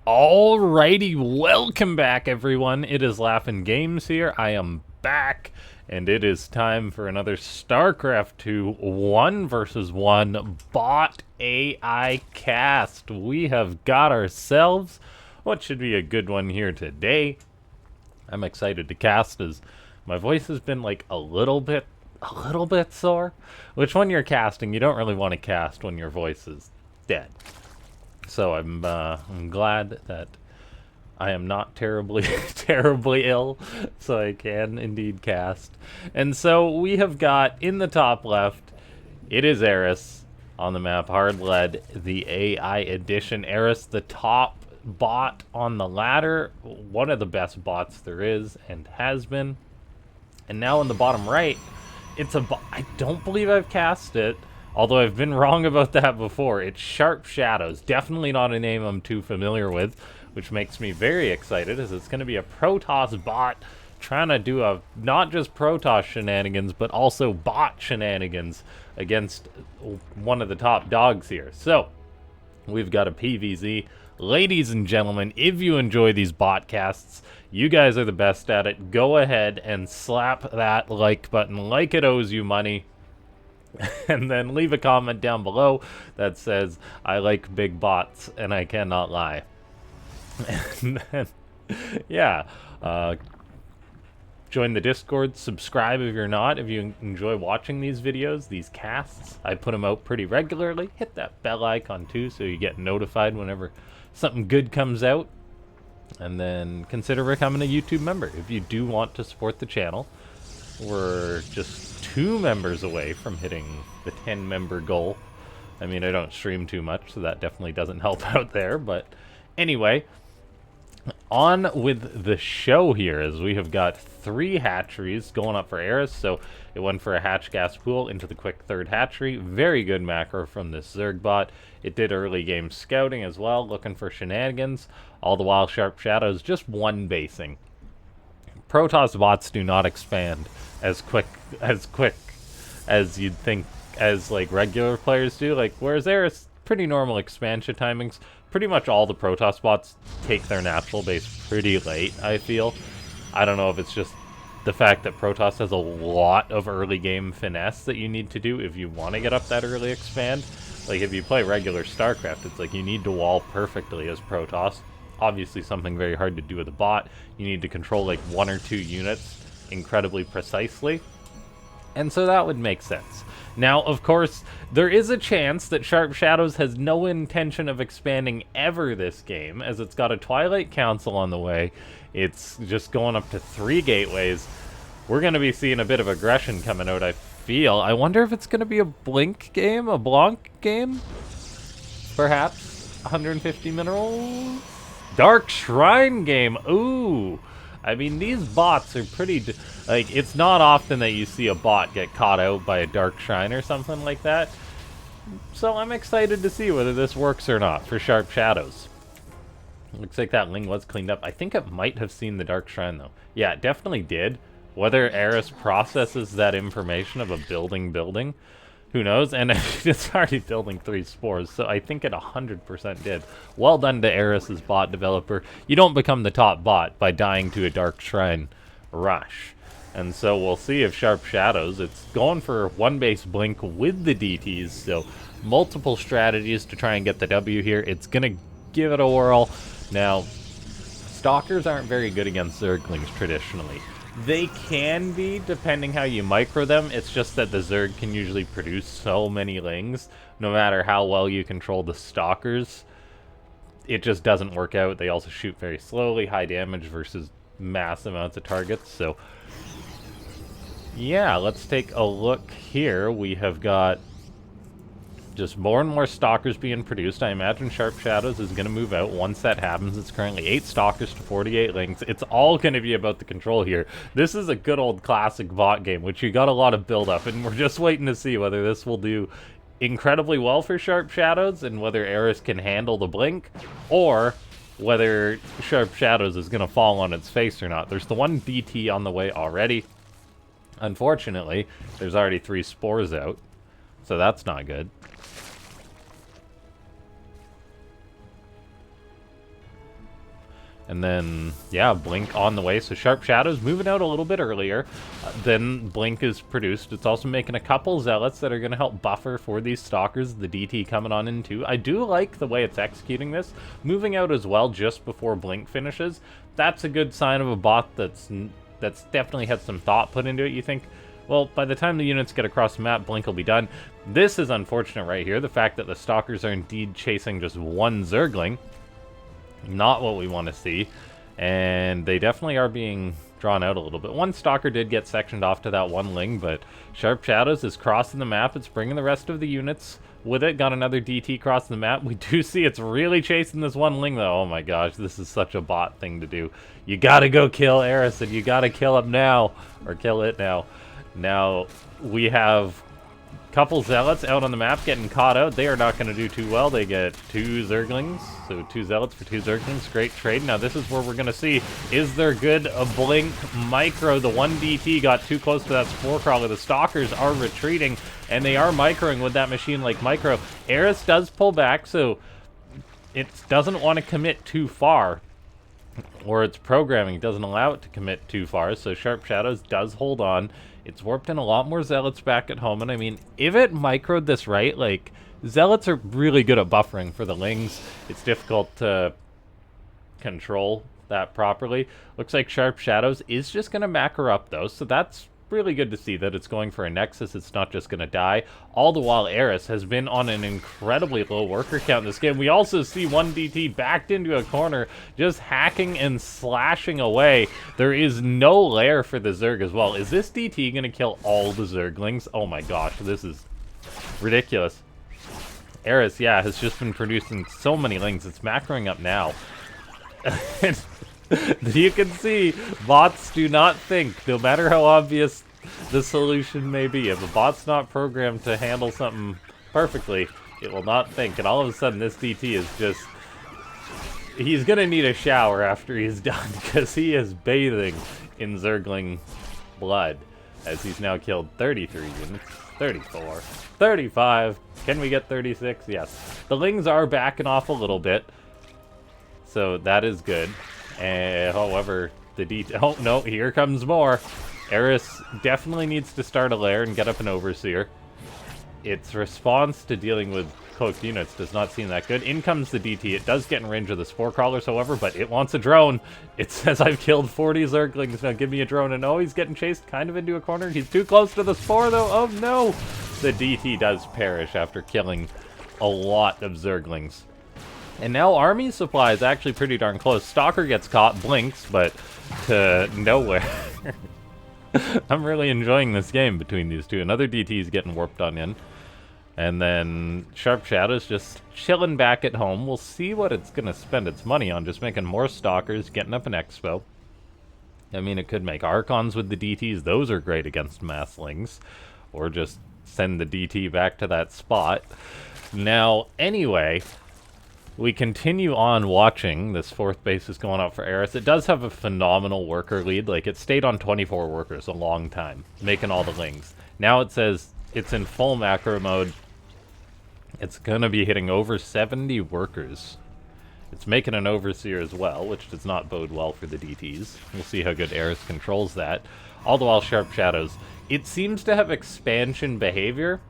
Alrighty, welcome back everyone. It is LaughNgamez here. I am back, and it is time for another Starcraft 2 1 versus 1 bot AI cast. We have got ourselves what should be a good one here today. I'm excited to cast as my voice has been like a little bit sore, which when you're casting, you don't really want to cast when your voice is dead. So I'm glad that I am not terribly ill, so I can indeed cast. And so we have got in the top left, it is Eris on the map, hard lead, the AI edition. Eris, the top bot on the ladder, one of the best bots there is and has been. And now in the bottom right, it's a bot. I don't believe I've cast it. Although I've been wrong about that before. It's SharpShadows. Definitely not a name I'm too familiar with, which makes me very excited, as it's going to be a Protoss bot trying to do a not just Protoss shenanigans, but also bot shenanigans against one of the top dogs here. So, we've got a PVZ. Ladies and gentlemen, if you enjoy these botcasts, you guys are the best at it. Go ahead and slap that like button like it owes you money. And then leave a comment down below that says, I like big bots and I cannot lie. And then, yeah, join the Discord, subscribe if you're not, if you enjoy watching these videos, these casts. I put them out pretty regularly. Hit that bell icon too so you get notified whenever something good comes out. And then consider becoming a YouTube member if you do want to support the channel. We're just 2 members away from hitting the 10-member goal. I mean, I don't stream too much, so that definitely doesn't help out there. But anyway, on with the show here, as we have got 3 hatcheries going up for Eris. So it went for a hatch gas pool into the quick 3rd hatchery. Very good macro from this Zerg bot. It did early game scouting as well, looking for shenanigans. All the while, SharpShadows just 1 basing. Protoss bots do not expand as quick as you'd think, as like regular players do. Like, whereas Eris, pretty normal expansion timings. Pretty much all the Protoss bots take their natural base pretty late, I feel. I don't know if it's just the fact that Protoss has a lot of early game finesse that you need to do if you want to get up that early expand. Like, if you play regular StarCraft, it's like you need to wall perfectly as Protoss. Obviously something very hard to do with a bot. You need to control like 1 or 2 units incredibly precisely. And so that would make sense. Now, of course, there is a chance that SharpShadows has no intention of expanding ever this game, as it's got a Twilight Council on the way. It's just going up to 3 gateways. We're going to be seeing a bit of aggression coming out, I feel. I wonder if it's going to be a Blink game, a Blanc game? Perhaps 150 minerals? Dark Shrine game. Ooh. I mean, these bots are pretty... like, it's not often that you see a bot get caught out by a Dark Shrine or something like that. So I'm excited to see whether this works or not for SharpShadows. Looks like that Ling was cleaned up. I think it might have seen the Dark Shrine, though. Yeah, it definitely did. Whether Eris processes that information of a building, who knows? And it's already building 3 spores, so I think it 100% did. Well done to Eris's bot developer. You don't become the top bot by dying to a Dark Shrine rush. And so we'll see if SharpShadows, it's going for 1 base Blink with the DTs, so multiple strategies to try and get the W here. It's going to give it a whirl. Now, Stalkers aren't very good against Zerglings traditionally. They can be, depending how you micro them. It's just that the Zerg can usually produce so many Lings, no matter how well you control the Stalkers. It just doesn't work out. They also shoot very slowly, high damage versus mass amounts of targets. So, yeah, let's take a look here. We have got just more and more Stalkers being produced. I imagine SharpShadows is going to move out once that happens. It's currently 8 Stalkers to 48 Lings. It's all going to be about the control here. This is a good old classic bot game, which you got a lot of build-up, and we're just waiting to see whether this will do incredibly well for SharpShadows and whether Eris can handle the Blink, or whether SharpShadows is going to fall on its face or not. There's the 1 DT on the way already. Unfortunately, there's already 3 spores out, so that's not good. And then, yeah, Blink on the way. So SharpShadows moving out a little bit earlier than Blink is produced. It's also making a couple Zealots that are going to help buffer for these Stalkers. The DT coming on in too. I do like the way it's executing this. Moving out as well just before Blink finishes. That's a good sign of a bot that's definitely had some thought put into it. You think, well, by the time the units get across the map, Blink will be done. This is unfortunate right here. The fact that the Stalkers are indeed chasing just one Zergling. Not what we want to see, and they definitely are being drawn out a little bit. One Stalker did get sectioned off to that one Ling, but SharpShadows is crossing the map. It's bringing the rest of the units with it. Got another DT crossing the map. We do see it's really chasing this one Ling, though. Oh my gosh, this is such a bot thing to do. You gotta go kill Eris, and you gotta kill him now, or kill it now. Now, we have couple Zealots out on the map getting caught out. They are not going to do too well. They get 2 Zerglings, so 2 Zealots for 2 Zerglings. Great trade. Now this is where we're going to see, is there good a Blink micro? The 1 DT got too close to that Spore Crawler. The Stalkers are retreating, and they are microing with that machine like micro. Eris does pull back, so it doesn't want to commit too far, or its programming doesn't allow it to commit too far, so SharpShadows does hold on. It's warped in a lot more Zealots back at home, and I mean, if it microed this right, like, Zealots are really good at buffering for the Lings. It's difficult to control that properly. Looks like SharpShadows is just going to macro up, though, so that's really good to see that it's going for a Nexus. It's not just going to die. All the while, Eris has been on an incredibly low worker count in this game. We also see 1 DT backed into a corner, just hacking and slashing away. There is no lair for the Zerg as well. Is this DT going to kill all the Zerglings? Oh my gosh, this is ridiculous. Eris, yeah, has just been producing so many Lings. It's macroing up now. You can see, bots do not think, no matter how obvious the solution may be. If a bot's not programmed to handle something perfectly, it will not think. And all of a sudden, this DT is just... He's going to need a shower after he's done, because he is bathing in Zergling blood, as he's now killed 33 units, 34, 35. Can we get 36? Yes. The Lings are backing off a little bit, so that is good. However, the oh no, here comes more. Eris definitely needs to start a lair and get up an Overseer. Its response to dealing with cloaked units does not seem that good. In comes the DT. It does get in range of the Spore Crawlers, however, but it wants a drone. It says, I've killed 40 Zerglings, now give me a drone. And oh, he's getting chased kind of into a corner. He's too close to the Spore, though. Oh no! The DT does perish after killing a lot of Zerglings. And now army supply is actually pretty darn close. Stalker gets caught, blinks, but to nowhere. I'm really enjoying this game between these two. Another DT is getting warped on in. And then SharpShadows just chilling back at home. We'll see what it's going to spend its money on. Just making more Stalkers, getting up an Expo. I mean, it could make Archons with the DTs. Those are great against Masslings. Or just send the DT back to that spot. Now, anyway... We continue on watching. This 4th base is going up for Eris. It does have a phenomenal worker lead. Like, it stayed on 24 workers a long time, making all the Lings. Now it says it's in full macro mode. It's going to be hitting over 70 workers. It's making an Overseer as well, which does not bode well for the DTs. We'll see how good Eris controls that. All the while, SharpShadows. It seems to have expansion behavior.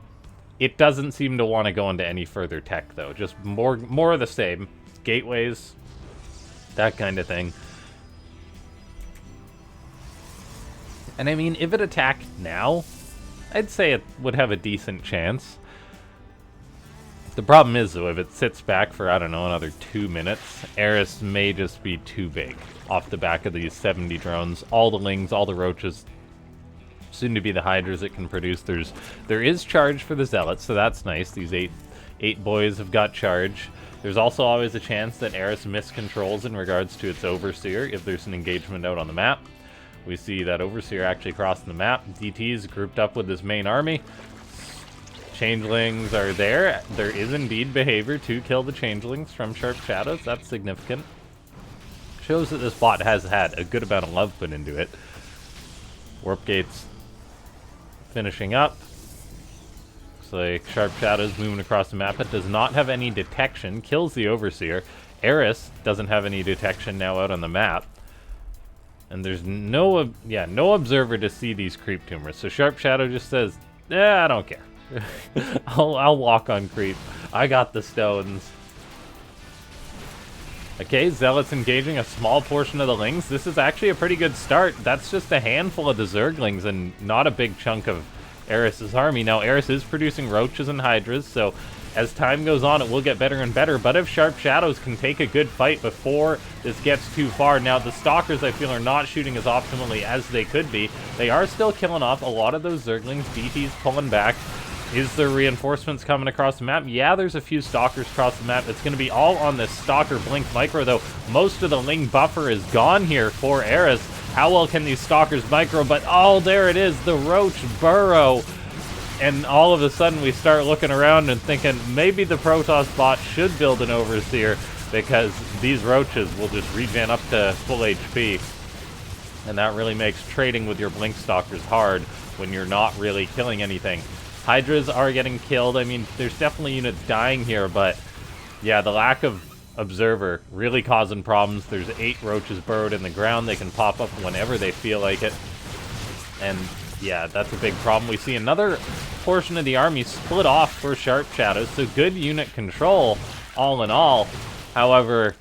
It doesn't seem to want to go into any further tech, though. Just more of the same. Gateways, that kind of thing. And I mean, if it attacked now, I'd say it would have a decent chance. The problem is, though, if it sits back for, I don't know, another 2 minutes, Eris may just be too big off the back of these 70 drones. All the Lings, all the Roaches, soon to be the Hydras it can produce. There is charge for the Zealots, so that's nice. These eight boys have got charge. There's also always a chance that Eris miscontrols in regards to its Overseer if there's an engagement out on the map. We see that Overseer actually crossing the map. DT's grouped up with his main army. Changelings are there. There is indeed behavior to kill the Changelings from SharpShadows. That's significant. Shows that this bot has had a good amount of love put into it. Warp gates finishing up. Looks like SharpShadows moving across the map. It does not have any detection. Kills the Overseer. Eris doesn't have any detection now out on the map. And there's no observer to see these creep tumors. So SharpShadow just says, I don't care. I'll walk on creep. I got the stones. Okay, Zealots engaging a small portion of the Lings. This is actually a pretty good start. That's just a handful of the Zerglings and not a big chunk of Eris's army. Now, Eris is producing Roaches and Hydras, so as time goes on, it will get better and better. But if SharpShadows can take a good fight before this gets too far. Now, the Stalkers, I feel, are not shooting as optimally as they could be. They are still killing off a lot of those Zerglings. DT's pulling back. Is there reinforcements coming across the map? Yeah, there's a few Stalkers across the map. It's going to be all on this Stalker Blink Micro, though. Most of the Ling buffer is gone here for Eris. How well can these Stalkers micro? But, oh, there it is, the Roach burrow. And all of a sudden, we start looking around and thinking, maybe the Protoss bot should build an Overseer, because these Roaches will just regen up to full HP. And that really makes trading with your Blink Stalkers hard when you're not really killing anything. Hydras are getting killed. I mean, there's definitely units dying here, but yeah, the lack of observer really causing problems. There's 8 Roaches burrowed in the ground. They can pop up whenever they feel like it. And yeah, that's a big problem. We see another portion of the army split off for SharpShadows, so good unit control all in all. However,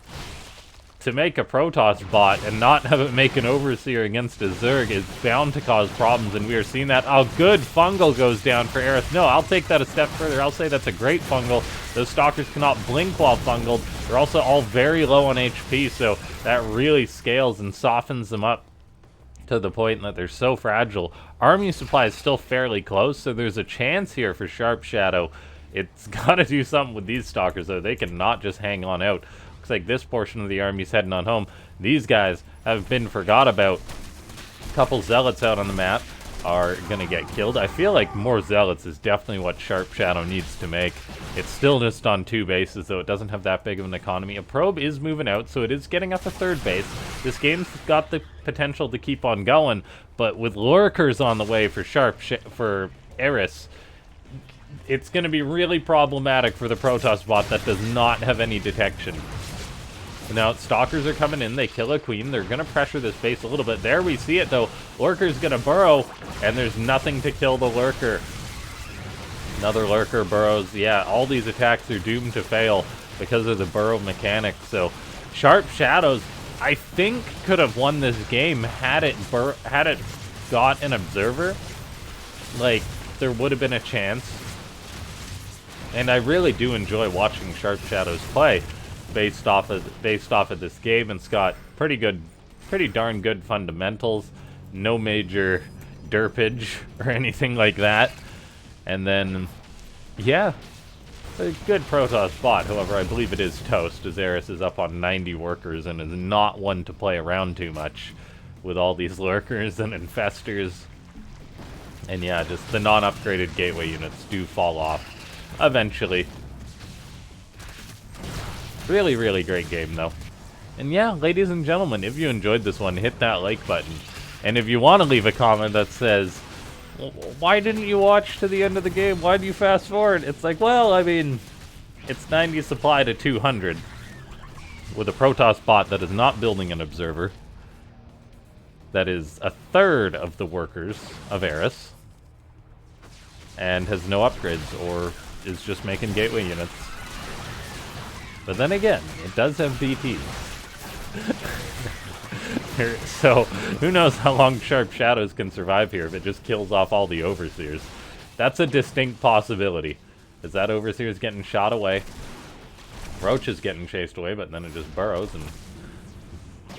to make a Protoss bot and not have it make an Overseer against a Zerg is bound to cause problems, and we are seeing that. Oh, good fungal goes down for Eris. No, I'll take that a step further. I'll say that's a great fungal. Those Stalkers cannot blink while fungaled. They're also all very low on HP, so that really scales and softens them up to the point that they're so fragile. Army supply is still fairly close, so there's a chance here for SharpShadow. It's got to do something with these Stalkers, though. They cannot just hang on out. Looks like this portion of the army's heading on home. These guys have been forgot about. A couple Zealots out on the map are going to get killed. I feel like more Zealots is definitely what SharpShadow needs to make. It's still just on 2 bases, though it doesn't have that big of an economy. A probe is moving out, so it is getting up a 3rd base. This game's got the potential to keep on going, but with Lurkers on the way for Eris, it's going to be really problematic for the Protoss bot that does not have any detection. Now, Stalkers are coming in. They kill a Queen. They're going to pressure this base a little bit. There we see it, though. Lurker's going to burrow, and there's nothing to kill the Lurker. Another Lurker burrows. Yeah, all these attacks are doomed to fail because of the burrow mechanic. So, SharpShadows, I think, could have won this game had it got an observer. Like, there would have been a chance. And I really do enjoy watching SharpShadows play based off of this game. It's got pretty darn good fundamentals, no major derpage or anything like that. And then, yeah, a good Protoss bot. However, I believe it is toast, as Eris is up on 90 workers and is not one to play around too much with all these Lurkers and Infestors. And yeah, just the non-upgraded gateway units do fall off eventually. Really, really great game, though. And yeah, ladies and gentlemen, if you enjoyed this one, hit that like button. And if you want to leave a comment that says, why didn't you watch to the end of the game? Why do you fast forward? It's like, well, I mean, it's 90 supply to 200 with a Protoss bot that is not building an observer. That is a 1/3 of the workers of Eris. And has no upgrades, or is just making gateway units. But then again, it does have DTs. So, who knows how long SharpShadows can survive here if it just kills off all the Overseers. That's a distinct possibility. As that Overseer is getting shot away. Roach is getting chased away, but then it just burrows and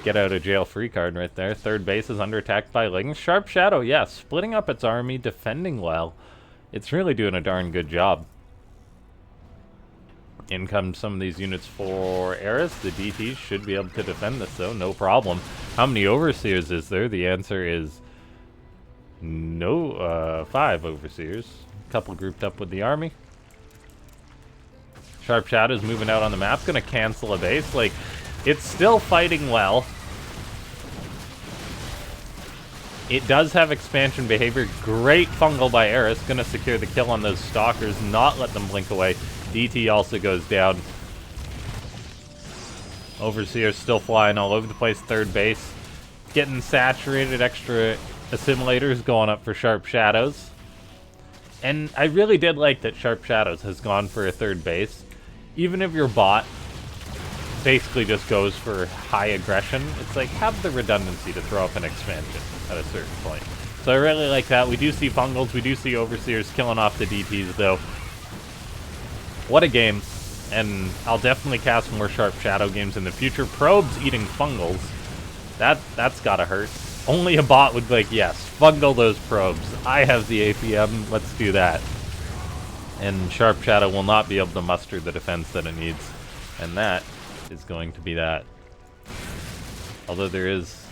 get out of jail free card right there. 3rd base is under attack by Lings. SharpShadow, yes, splitting up its army, defending well. It's really doing a darn good job. In come some of these units for Eris. The DTs should be able to defend this, though, no problem. How many Overseers is there? The answer is no. 5 Overseers. A couple grouped up with the army. SharpShadow's moving out on the map. Gonna cancel a base. Like, it's still fighting well. It does have expansion behavior. Great fungal by Eris. Gonna secure the kill on those Stalkers. Not let them blink away. DT also goes down. Overseer's still flying all over the place. Third base. Getting saturated. Extra assimilators going up for SharpShadows. And I really did like that SharpShadows has gone for a third base. Even if your bot basically just goes for high aggression, it's like, have the redundancy to throw up an expansion at a certain point. So I really like that. We do see fungals, we do see overseers killing off the DTs though. What a game. And I'll definitely cast more SharpShadow games in the future. Probes eating fungals. That's gotta hurt. Only a bot would be like, yes, fungal those probes. I have the APM, let's do that. And SharpShadow will not be able to muster the defense that it needs. And that is going to be that. Although there is...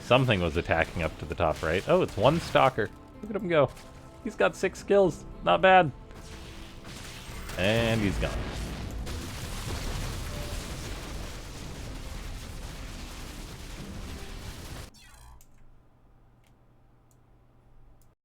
something was attacking up to the top right. Oh, it's one stalker. Look at him go. He's got 6 kills. Not bad. And he's gone.